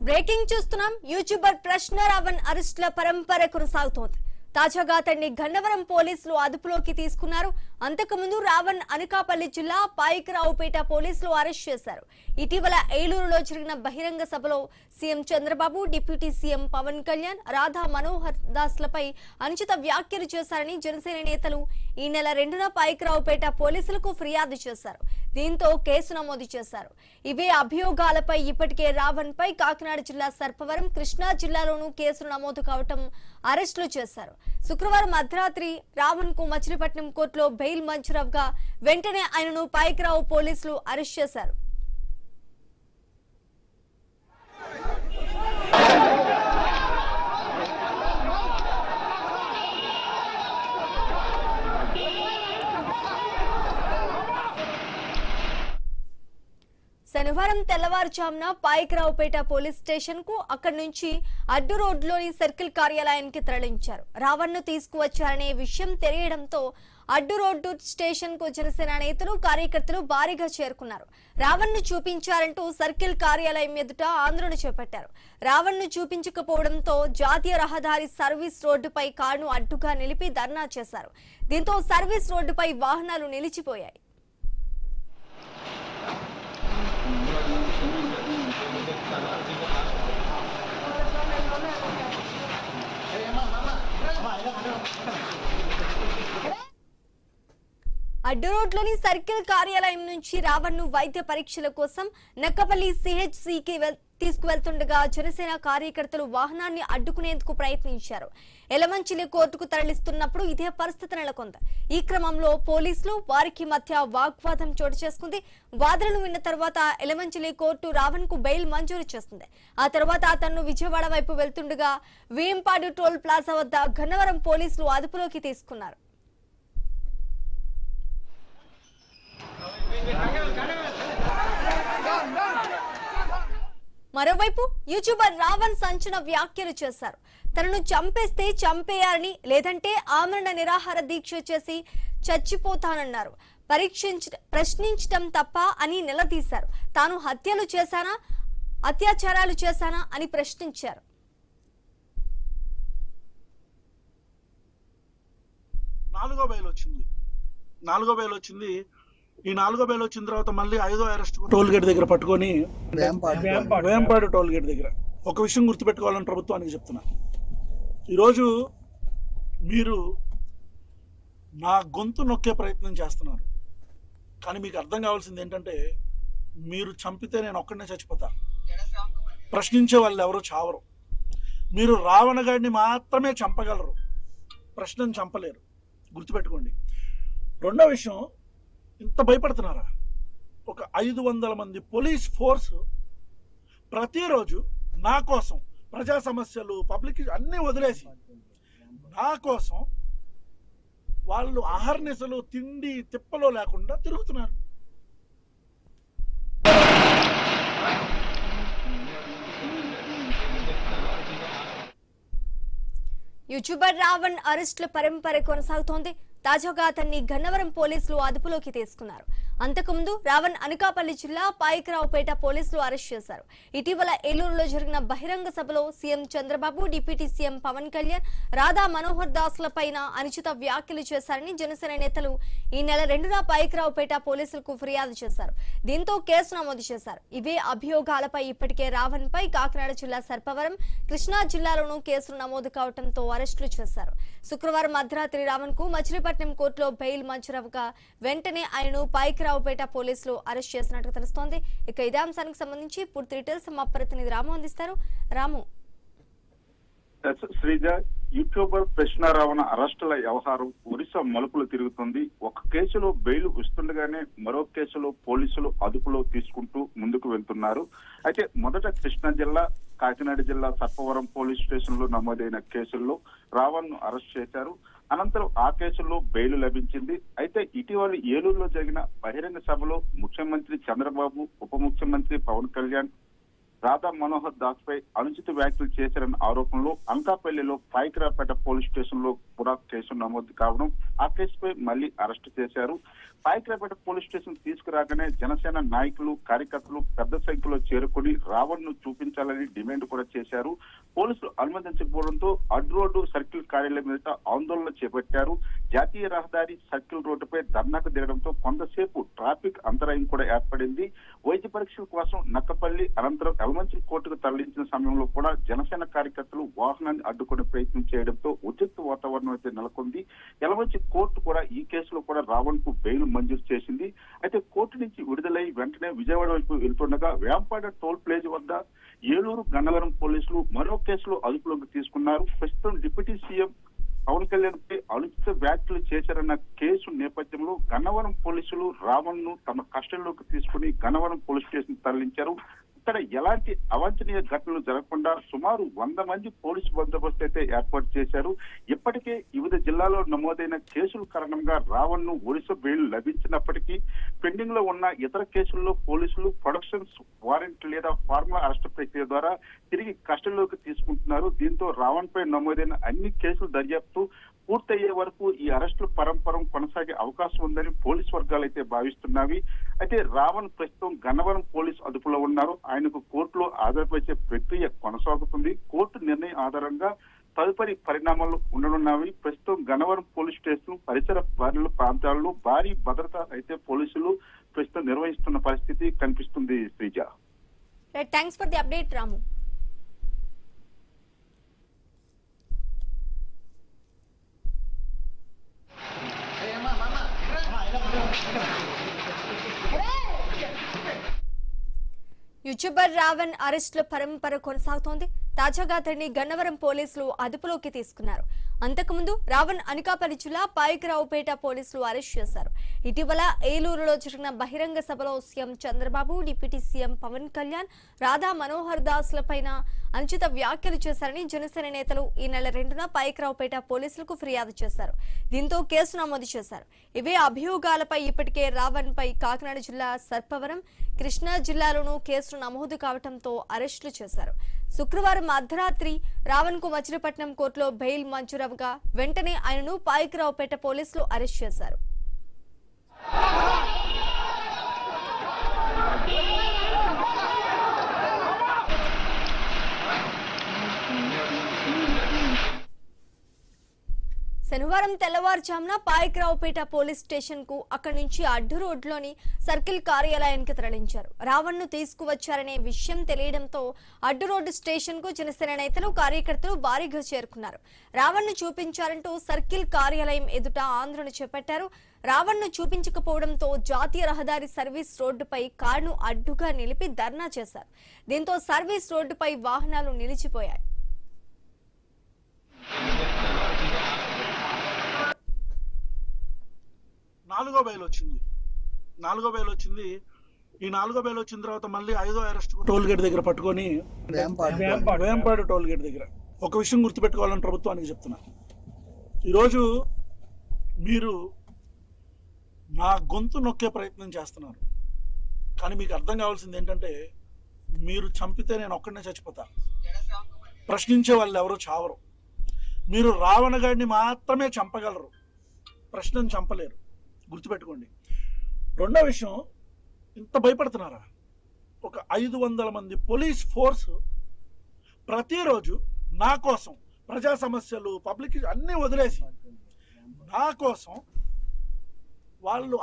Breaking చూస్తున్నాం. YouTuber ప్రశ్న రావణ్ అరెస్టుల పరంపర కొనసాగుతోంది. తాజాగా అతన్ని గన్నవరం పోలీసులు అదుపులోకి తీసుకున్నారు. అంతకుముందు రావణ్ అనకాపల్లి జిల్లా పాయకరావుపేట పోలీసులు అరెస్ట్ చేశారు. ఇటీవల ఏలూరులో జరిగిన బహిరంగ సభలో CM Chandrababu, deputy CM Pawan Kalyan, Radha Manohar దాస్లపై అనుచిత వ్యాఖ్యలు చేశారని జనసేన నేతలు ఈ నెల 2న పాయకరావుపేట పోలీసులకు ఫిర్యాదు చేశారు. దీంతో కేసు నమోదు చేశారు. ఇవే అభియోగాలపై ఇప్పటికే రావణ్ పై కాకినాడ జిల్లా సర్పవరం, కృష్ణా జిల్లాలోనూ కేసులు నమోదు కావటం అరెస్టులు చేశారు. శుక్రవారం అర్ధరాత్రి రావణ్ కు మచిలీపట్నం కోర్టులో బెయిల్ మంజూరవగా వెంటనే ఆయనను పాయకరావు పోలీసులు అరెస్ట్ చేశారు. శనివారం తెల్లవారుజామున పాయకరావుపేట పోలీస్ స్టేషన్ కు అక్కడి నుంచి అడ్డు రోడ్లోని సర్కిల్ కార్యాలయానికి తరలించారు. రావణ్ ను తీసుకువచ్చారనే విషయం తెలియడంతో అడ్డు రోడ్డు స్టేషన్ కు జనసేన నేతలు, కార్యకర్తలు భారీగా చేరుకున్నారు. రావణ్ ను చూపించారంటూ సర్కిల్ కార్యాలయం ఎదుట ఆందోళన చేపట్టారు. రావణ్ ను చూపించకపోవడంతో జాతీయ రహదారి సర్వీస్ రోడ్డుపై కారును అడ్డుగా నిలిపి ధర్నా చేశారు. దీంతో సర్వీస్ రోడ్డుపై వాహనాలు నిలిచిపోయాయి. అడ్డు రోడ్లోని సర్కిల్ కార్యాలయం నుంచి రావణ్ ను వైద్య పరీక్షల కోసం నక్కపల్లి సిహెచ్సికి తీసుకువెళ్తుండగా జనసేన కార్యకర్తలు వాహనాన్ని అడ్డుకునేందుకు ప్రయత్నించారు. ఎలమంచిలి కోర్టుకు తరలిస్తున్నప్పుడు ఇదే పరిస్థితి నెలకొంది. ఈ క్రమంలో పోలీసులు వారికి మధ్య వాగ్వాదం చోటు చేసుకుంది. వాదనలు విన్న తర్వాత ఎలమంచిలి కోర్టు రావణ్ కు బెయిల్ మంజూరు చేస్తుంది. ఆ తర్వాత అతను విజయవాడ వైపు వెళ్తుండగా వేంపాడు టోల్ ప్లాజా వద్ద గన్నవరం పోలీసులు అదుపులోకి తీసుకున్నారు. మరోవైపు యూట్యూబర్ రావణ్ సంచలన వ్యాఖ్యలు చేశారు. తనను చంపేస్తే చంపేయాలని, లేదంటే ఆమరణ నిరాహార దీక్ష చేసి చచ్చిపోతానన్నారు. ప్రశ్నించడం తప్ప అని నిలదీశారు. తాను హత్యలు చేశానా, అత్యాచారాలు చేశానా అని ప్రశ్నించారు. నాలుగో బెయిల్ వచ్చింది. ఈ 4వ బెయిల్ వచ్చిన తర్వాత మళ్ళీ 5వ అరెస్ట్ టోల్ గేట్ దగ్గర పట్టుకొని వేంపాడు టోల్ గేట్ దగ్గర ఒక విషయం గుర్తుపెట్టుకోవాలని ప్రభుత్వానికి చెప్తున్నా. ఈరోజు మీరు నా గొంతు నొక్కే ప్రయత్నం చేస్తున్నారు. కానీ మీకు అర్థం కావాల్సింది ఏంటంటే, మీరు చంపితే నేను ఒక్కడనే చచ్చిపోతా. ప్రశ్నించే వాళ్ళు ఎవరో చావరు. మీరు రావణ గాడిని మాత్రమే చంపగలరు, ప్రశ్నను చంపలేరు. గుర్తుపెట్టుకోండి. రెండో విషయం, ఇంత భయపడుతున్నారా? ఒక 500 మంది పోలీస్ ఫోర్స్ ప్రతిరోజు నా కోసం ప్రజా సమస్యలు, పబ్లిక్ అన్నీ వదిలేసి నా కోసం వాళ్ళు అహర్నిశలు తిండి తిప్పలో లేకుండా తిరుగుతున్నారు. యూట్యూబర్ రావణ్ అరెస్టుల పరంపర కొనసాగుతోంది. తాజాగా అతన్ని గన్నవరం పోలీసులు అదుపులోకి తీసుకున్నారు. అంతకుముందు రావణ్ అనకాపల్లి జిల్లా పాయకరావుపేట పోలీసులు అరెస్ట్ చేశారు. ఇటీవల ఏలూరులో జరిగిన బహిరంగ సభలో CM Chandrababu, deputy CM Pawan Kalyan, Radha Manohar దాస్లపైన అనుచిత వ్యాఖ్యలు చేశారని జనసేన నేతలు ఈ నెల 2న పాయకరావుపేట పోలీసులకు ఫిర్యాదు చేశారు. దీంతో కేసు నమోదు చేశారు. ఇవే అభియోగాలపై ఇప్పటికే రావణ్ పై కాకినాడ జిల్లా సర్పవరం, కృష్ణా జిల్లాలోనూ కేసులు నమోదు కావడంతో అరెస్టులు చేశారు. శుక్రవారం అర్ధరాత్రి రావణ్ కు మచిలీపట్నం కోర్టులో బెయిల్ మంజూరవగా వెంటనే ఆయనను పాయకరావుపేట పోలీసులు అరెస్ట్ చేసినట్టు తెలుస్తోంది. ఇక ఇదే అంశానికి సంబంధించి పూర్తి డీటెయిల్స్ మా ప్రతినిధి రాము అందిస్తారు. రాము. శ్రీజ, యూట్యూబర్ ప్రశ్న రావణ అరెస్టుల వ్యవహారం ఒరిస్సా మలుపులు తిరుగుతుంది. ఒక కేసులో బెయిల్ వస్తుండగానే మరో కేసులో పోలీసులు అదుపులో తీసుకుంటూ ముందుకు వెళ్తున్నారు. అయితే మొదట కృష్ణా జిల్లా, కాకినాడ జిల్లా సర్పవరం పోలీస్ స్టేషన్ లో నమోదైన కేసుల్లో రావణ్ ను అరెస్ట్ చేశారు. అనంతరం ఆ కేసుల్లో బెయిల్ లభించింది. అయితే ఇటీవల ఏలూరులో జరిగిన బహిరంగ సభలో ముఖ్యమంత్రి చంద్రబాబు, ఉప ముఖ్యమంత్రి పవన్ కళ్యాణ్, రాధా మనోహర్ దాస్ పై అనుచిత వ్యాఖ్యలు చేశారన్న ఆరోపణలో అనకాపల్లిలో పాయికరాపేట పోలీస్ స్టేషన్ లో కూడా కేసు నమోదు కావడం, ఆ కేసుపై మళ్లీ అరెస్టు చేశారు. పాయికరాపేట పోలీస్ స్టేషన్ తీసుకురాగానే జనసేన నాయకులు, కార్యకర్తలు పెద్ద సంఖ్యలో చేరుకుని రావణ్ ను చూపించాలని డిమాండ్ కూడా చేశారు. పోలీసులు అనుమతించకపోవడంతో అడ్డు రోడ్డు సర్కిల్ కార్యాలయం మీద ఆందోళన చేపట్టారు. జాతీయ రహదారి సర్కిల్ రోడ్డుపై ధర్నాకు దిగడంతో కొంతసేపు ట్రాఫిక్ అంతరాయం కూడా ఏర్పడింది. వైద్య పరీక్షల కోసం నక్కపల్లి అనంతరం యలమంచిలి కోర్టుకు తరలించిన సమయంలో కూడా జనసేన కార్యకర్తలు వాహనాన్ని అడ్డుకునే ప్రయత్నం చేయడంతో ఉద్రిక్త వాతావరణం అయితే నెలకొంది. యలమంచిలి కోర్టు కూడా ఈ కేసులో కూడా రావణ్ కు బెయిల్ మంజూరు చేసింది. అయితే కోర్టు నుంచి విడుదలై వెంటనే విజయవాడ వైపు వెళ్తుండగా వేంపాడ టోల్ ప్లేజ్ వద్ద ఏలూరు గన్నవరం పోలీసులు మరో కేసులో అదుపులోకి తీసుకున్నారు. ప్రస్తుతం డిప్యూటీ సీఎం పవన్ కళ్యాణ్ పై అనుచిత వ్యాఖ్యలు చేశారన్న కేసు నేపథ్యంలో గన్నవరం పోలీసులు రావణ్ ను తమ కస్టడీలోకి తీసుకుని గన్నవరం పోలీస్ స్టేషన్ తరలించారు. ఇక్కడ ఎలాంటి అవాంఛనీయ ఘటనలు జరగకుండా సుమారు 100 మంది పోలీసు బందోబస్తు అయితే ఏర్పాటు చేశారు. ఇప్పటికే వివిధ జిల్లాలో నమోదైన కేసుల కారణంగా రావణ్ ను ఒడిశా బెయిల్ లభించినప్పటికీ పెండింగ్ లో ఉన్న ఇతర కేసుల్లో పోలీసులు ప్రొడక్షన్స్ వారెంట్ లేదా ఫార్మల్ అరెస్ట్ ప్రక్రియ ద్వారా తిరిగి కస్టడీలోకి తీసుకుంటున్నారు. దీంతో రావణ్ పై నమోదైన అన్ని కేసుల దర్యాప్తు పూర్తయ్యే వరకు ఈ అరెస్టులు పరంపరం కొనసాగే అవకాశం ఉందని పోలీసు వర్గాలు అయితే భావిస్తున్నవి. అయితే రావణ్ ప్రస్తుతం గన్నవరం పోలీసు అదుపులో ఉన్నారు. ఆయనకు కోర్టులో హాజరుపరిచే ప్రక్రియ కొనసాగుతుంది. కోర్టు నిర్ణయం ఆధారంగా తదుపరి పరిణామాలు ఉండనున్నవి. ప్రస్తుతం గన్నవరం పోలీస్ స్టేషన్ పరిసర ప్రాంతాల్లో భారీ భద్రత అయితే పోలీసులు ప్రస్తుతం నిర్వహిస్తున్న పరిస్థితి కనిపిస్తుంది. Sreeja, thanks for the update Ramu. YouTuber Ravan అరెస్టుల పరంపర కొనసాగుతోంది. తాజాగా అతడిని గన్నవరం పోలీసులు అదుపులోకి తీసుకున్నారు. అంతకుముందు రావణ్ అనకాపల్లి జిల్లా పాయికరావుపేట పోలీసులు అరెస్ట్ చేశారు. ఇటీవల ఏలూరులో జరిగిన బహిరంగ సభలో CM Chandrababu, deputy CM Pawan Kalyan, Radha Manohar దాస్ల పైన అనుచిత వ్యాఖ్యలు చేశారని జనసేన నేతలు ఈ నెల 2న పాయికరావుపేట పోలీసులకు ఫిర్యాదు చేశారు. దీంతో కేసు నమోదు చేశారు. ఇవే అభియోగాలపై ఇప్పటికే రావణ్ పై కాకినాడ జిల్లా సర్పవరం, కృష్ణా జిల్లాలోనూ కేసులు నమోదు కావడంతో అరెస్టులు చేశారు. శుక్రవారం అర్ధరాత్రి రావణ్ కు మచిలీపట్నం కోర్టులో బెయిల్ మంజూరవగా వెంటనే ఆయనను పాయికరావుపేట పోలీసులు అరెస్ట్ చేశారు. శనివారం తెల్లవారుజామున పాయికరావుపేట పోలీస్ స్టేషన్ కు అక్కడి నుంచి అడ్డు రోడ్లోని సర్కిల్ కార్యాలయానికి తరలించారు. రావణ్ ను తీసుకువచ్చారనే విషయం తెలియడంతో అడ్డు రోడ్డు స్టేషన్ కు జనసేన నేతలు, కార్యకర్తలు భారీగా చేరుకున్నారు. రావణ్ ను చూపించారంటూ సర్కిల్ కార్యాలయం ఎదుట ఆందోళన చేపట్టారు. రావణ్ ను చూపించకపోవడంతో జాతీయ రహదారి సర్వీస్ రోడ్డుపై కారును అడ్డుగా నిలిపి ధర్నా చేశారు. దీంతో సర్వీస్ రోడ్డుపై వాహనాలు నిలిచిపోయాయి. నాలుగో బెయిల్ వచ్చింది. ఈ నాలుగో బెయిల్ వచ్చిన తర్వాత మళ్ళీ 5వ అరెస్ట్ టోల్ గేట్ దగ్గర పట్టుకొని వేంపాడు టోల్ గేట్ దగ్గర ఒక విషయం గుర్తుపెట్టుకోవాలని ప్రభుత్వానికి చెప్తున్నా. ఈరోజు మీరు నా గొంతు నొక్కే ప్రయత్నం చేస్తున్నారు. కానీ మీకు అర్థం కావాల్సింది ఏంటంటే, మీరు చంపితే నేను ఒక్కడనే చచ్చిపోతా. ప్రశ్నించే వాళ్ళు ఎవరో చావరు. మీరు రావణ గాడిని మాత్రమే చంపగలరు, ప్రశ్నను చంపలేరు. గుర్తుపెట్టుకోండి. రెండో విషయం, ఇంత భయపడుతున్నారా? ఒక 500 మంది పోలీస్ ఫోర్స్ ప్రతిరోజు నా కోసం ప్రజా సమస్యలు, పబ్లిక్ అన్నీ వదిలేసి నా కోసం వాళ్ళు